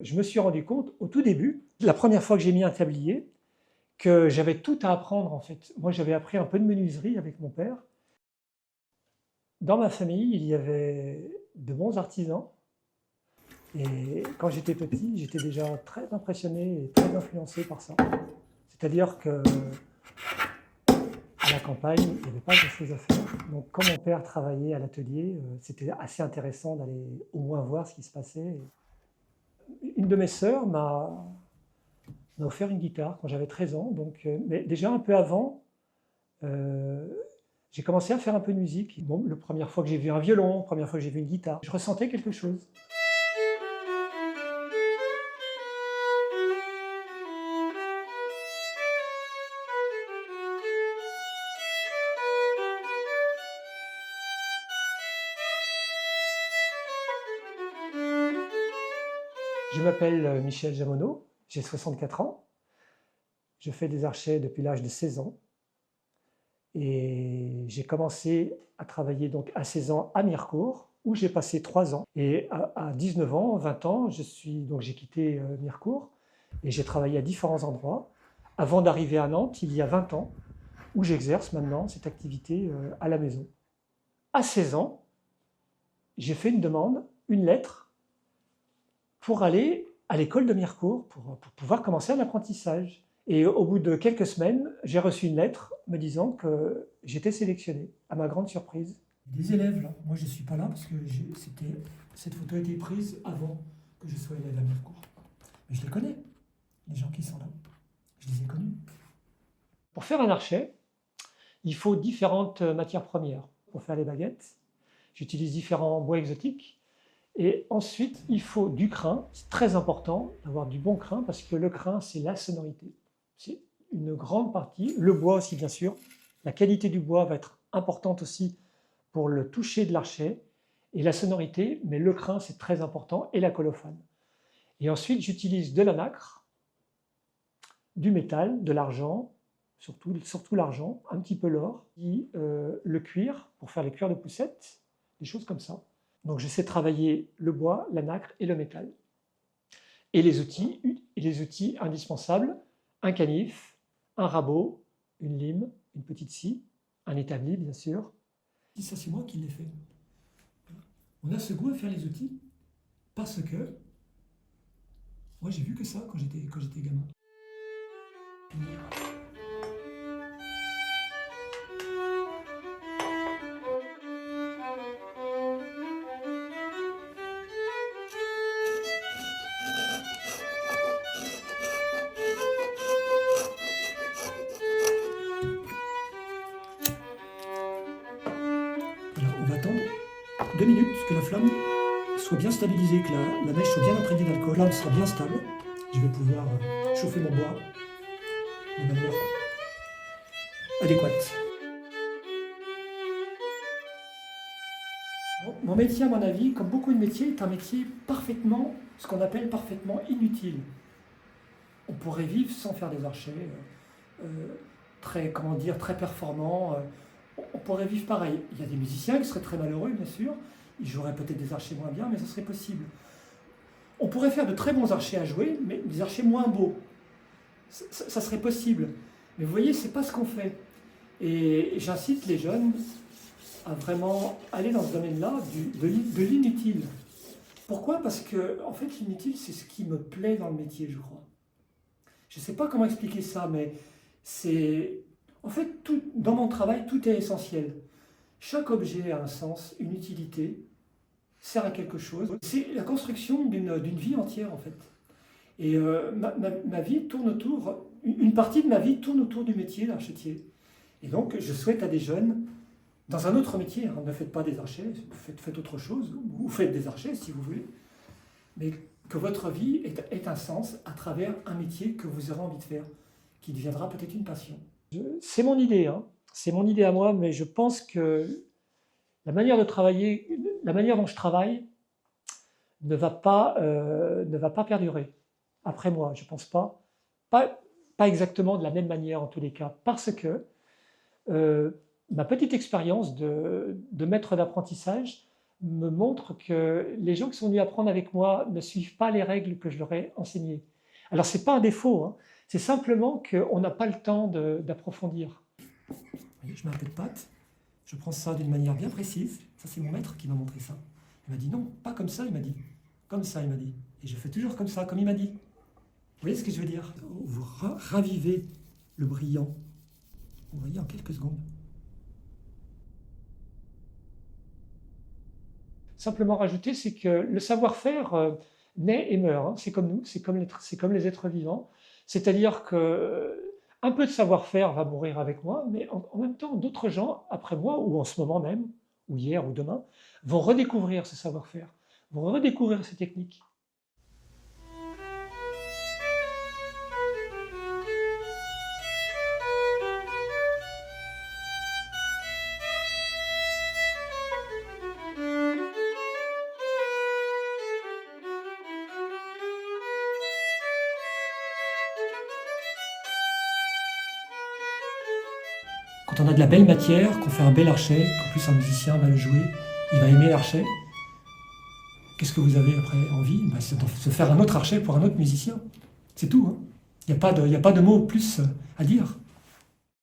Je me suis rendu compte au tout début, la première fois que j'ai mis un tablier, que j'avais tout à apprendre en fait. Moi j'avais appris un peu de menuiserie avec mon père. Dans ma famille, il y avait de bons artisans et quand j'étais petit, j'étais déjà très impressionné et très influencé par ça. C'est-à-dire que à la campagne, il n'y avait pas grand-chose à faire. Donc quand mon père travaillait à l'atelier, c'était assez intéressant d'aller au moins voir ce qui se passait. Une de mes sœurs m'a offert une guitare quand j'avais 13 ans. Donc, mais déjà un peu avant, euh, j'ai commencé à faire un peu de musique. Bon, la première fois que j'ai vu un violon, la première fois que j'ai vu une guitare, je ressentais quelque chose. Je m'appelle Michel Jamonot, j'ai 64 ans. Je fais des archets depuis l'âge de 16 ans. Et j'ai commencé à travailler donc à 16 ans à Mirecourt, où j'ai passé 3 ans. Et à 19 ans, 20 ans, j'ai quitté Mirecourt et j'ai travaillé à différents endroits avant d'arriver à Nantes il y a 20 ans, où j'exerce maintenant cette activité à la maison. À 16 ans, j'ai fait une demande, une lettre, pour aller à l'école de Mirecourt, pour pouvoir commencer un apprentissage. Et au bout de quelques semaines, j'ai reçu une lettre me disant que j'étais sélectionné, à ma grande surprise. Des élèves là, moi je ne suis pas là parce que cette photo a été prise avant que je sois élève à Mirecourt. Mais je les connais, les gens qui sont là, je les ai connus. Pour faire un archet, il faut différentes matières premières. Pour faire les baguettes, j'utilise différents bois exotiques. Et ensuite, il faut du crin. C'est très important d'avoir du bon crin parce que le crin, c'est la sonorité. C'est une grande partie. Le bois aussi, bien sûr. La qualité du bois va être importante aussi pour le toucher de l'archet et la sonorité, mais le crin, c'est très important, et la colophane. Et ensuite, j'utilise de la nacre, du métal, de l'argent, surtout l'argent, un petit peu l'or, et le cuir pour faire les cuirs de poussette, des choses comme ça. Donc je sais travailler le bois, la nacre et le métal. Et les outils indispensables, un canif, un rabot, une lime, une petite scie, un établi bien sûr. Ça c'est moi qui l'ai fait. On a ce goût à faire les outils parce que moi j'ai vu que ça quand j'étais gamin. Alors on va attendre 2 minutes que la flamme soit bien stabilisée, que la mèche soit bien imprégnée d'alcool. La flamme sera bien stable. Je vais pouvoir chauffer mon bois de manière adéquate. Mon métier, à mon avis, comme beaucoup de métiers, est un métier parfaitement, ce qu'on appelle parfaitement inutile. On pourrait vivre sans faire des archets très, comment dire, très performants. On pourrait vivre pareil. Il y a des musiciens qui seraient très malheureux, bien sûr. Ils joueraient peut-être des archets moins bien, mais ce serait possible. On pourrait faire de très bons archets à jouer, mais des archets moins beaux. Ça serait possible. Mais vous voyez, c'est pas ce qu'on fait. Et j'incite les jeunes à vraiment aller dans ce domaine-là de l'inutile. Pourquoi? Parce que, en fait, l'inutile, c'est ce qui me plaît dans le métier, je crois. Je ne sais pas comment expliquer ça, mais c'est... En fait, dans mon travail, tout est essentiel. Chaque objet a un sens, une utilité, sert à quelque chose. C'est la construction d'une vie entière, en fait. Et ma vie tourne autour... Une partie de ma vie tourne autour du métier d'archetier. Et donc, je souhaite à des jeunes, dans un autre métier, hein, ne faites pas des archets, faites autre chose, ou faites des archets si vous voulez, mais que votre vie ait un sens à travers un métier que vous aurez envie de faire, qui deviendra peut-être une passion. C'est mon idée, hein. C'est mon idée à moi, mais je pense que la manière de travailler, la manière dont je travaille ne va pas perdurer après moi, je ne pense pas. Pas exactement de la même manière en tous les cas, parce que ma petite expérience de maître d'apprentissage me montre que les gens qui sont venus apprendre avec moi ne suivent pas les règles que je leur ai enseignées. Alors, ce n'est pas un défaut, hein. C'est simplement qu'on n'a pas le temps d'approfondir. Je mets un peu de pâte, je prends ça d'une manière bien précise. Ça, c'est mon maître qui m'a montré ça. Il m'a dit non, pas comme ça, il m'a dit. Comme ça, il m'a dit. Et je fais toujours comme ça, comme il m'a dit. Vous voyez ce que je veux dire? Vous ravivez le brillant. Vous voyez en quelques secondes. Simplement rajouter, c'est que le savoir-faire naît et meurt, hein. C'est comme nous, c'est comme les êtres vivants. C'est-à-dire qu'un peu de savoir-faire va mourir avec moi, mais en même temps, d'autres gens, après moi, ou en ce moment même, ou hier ou demain, vont redécouvrir ce savoir-faire, vont redécouvrir ces techniques. Quand on a de la belle matière, qu'on fait un bel archet, qu'en plus un musicien va le jouer, il va aimer l'archet, qu'est-ce que vous avez après envie? C'est de se faire un autre archet pour un autre musicien. C'est tout, hein. Il n'y a pas de mot plus à dire.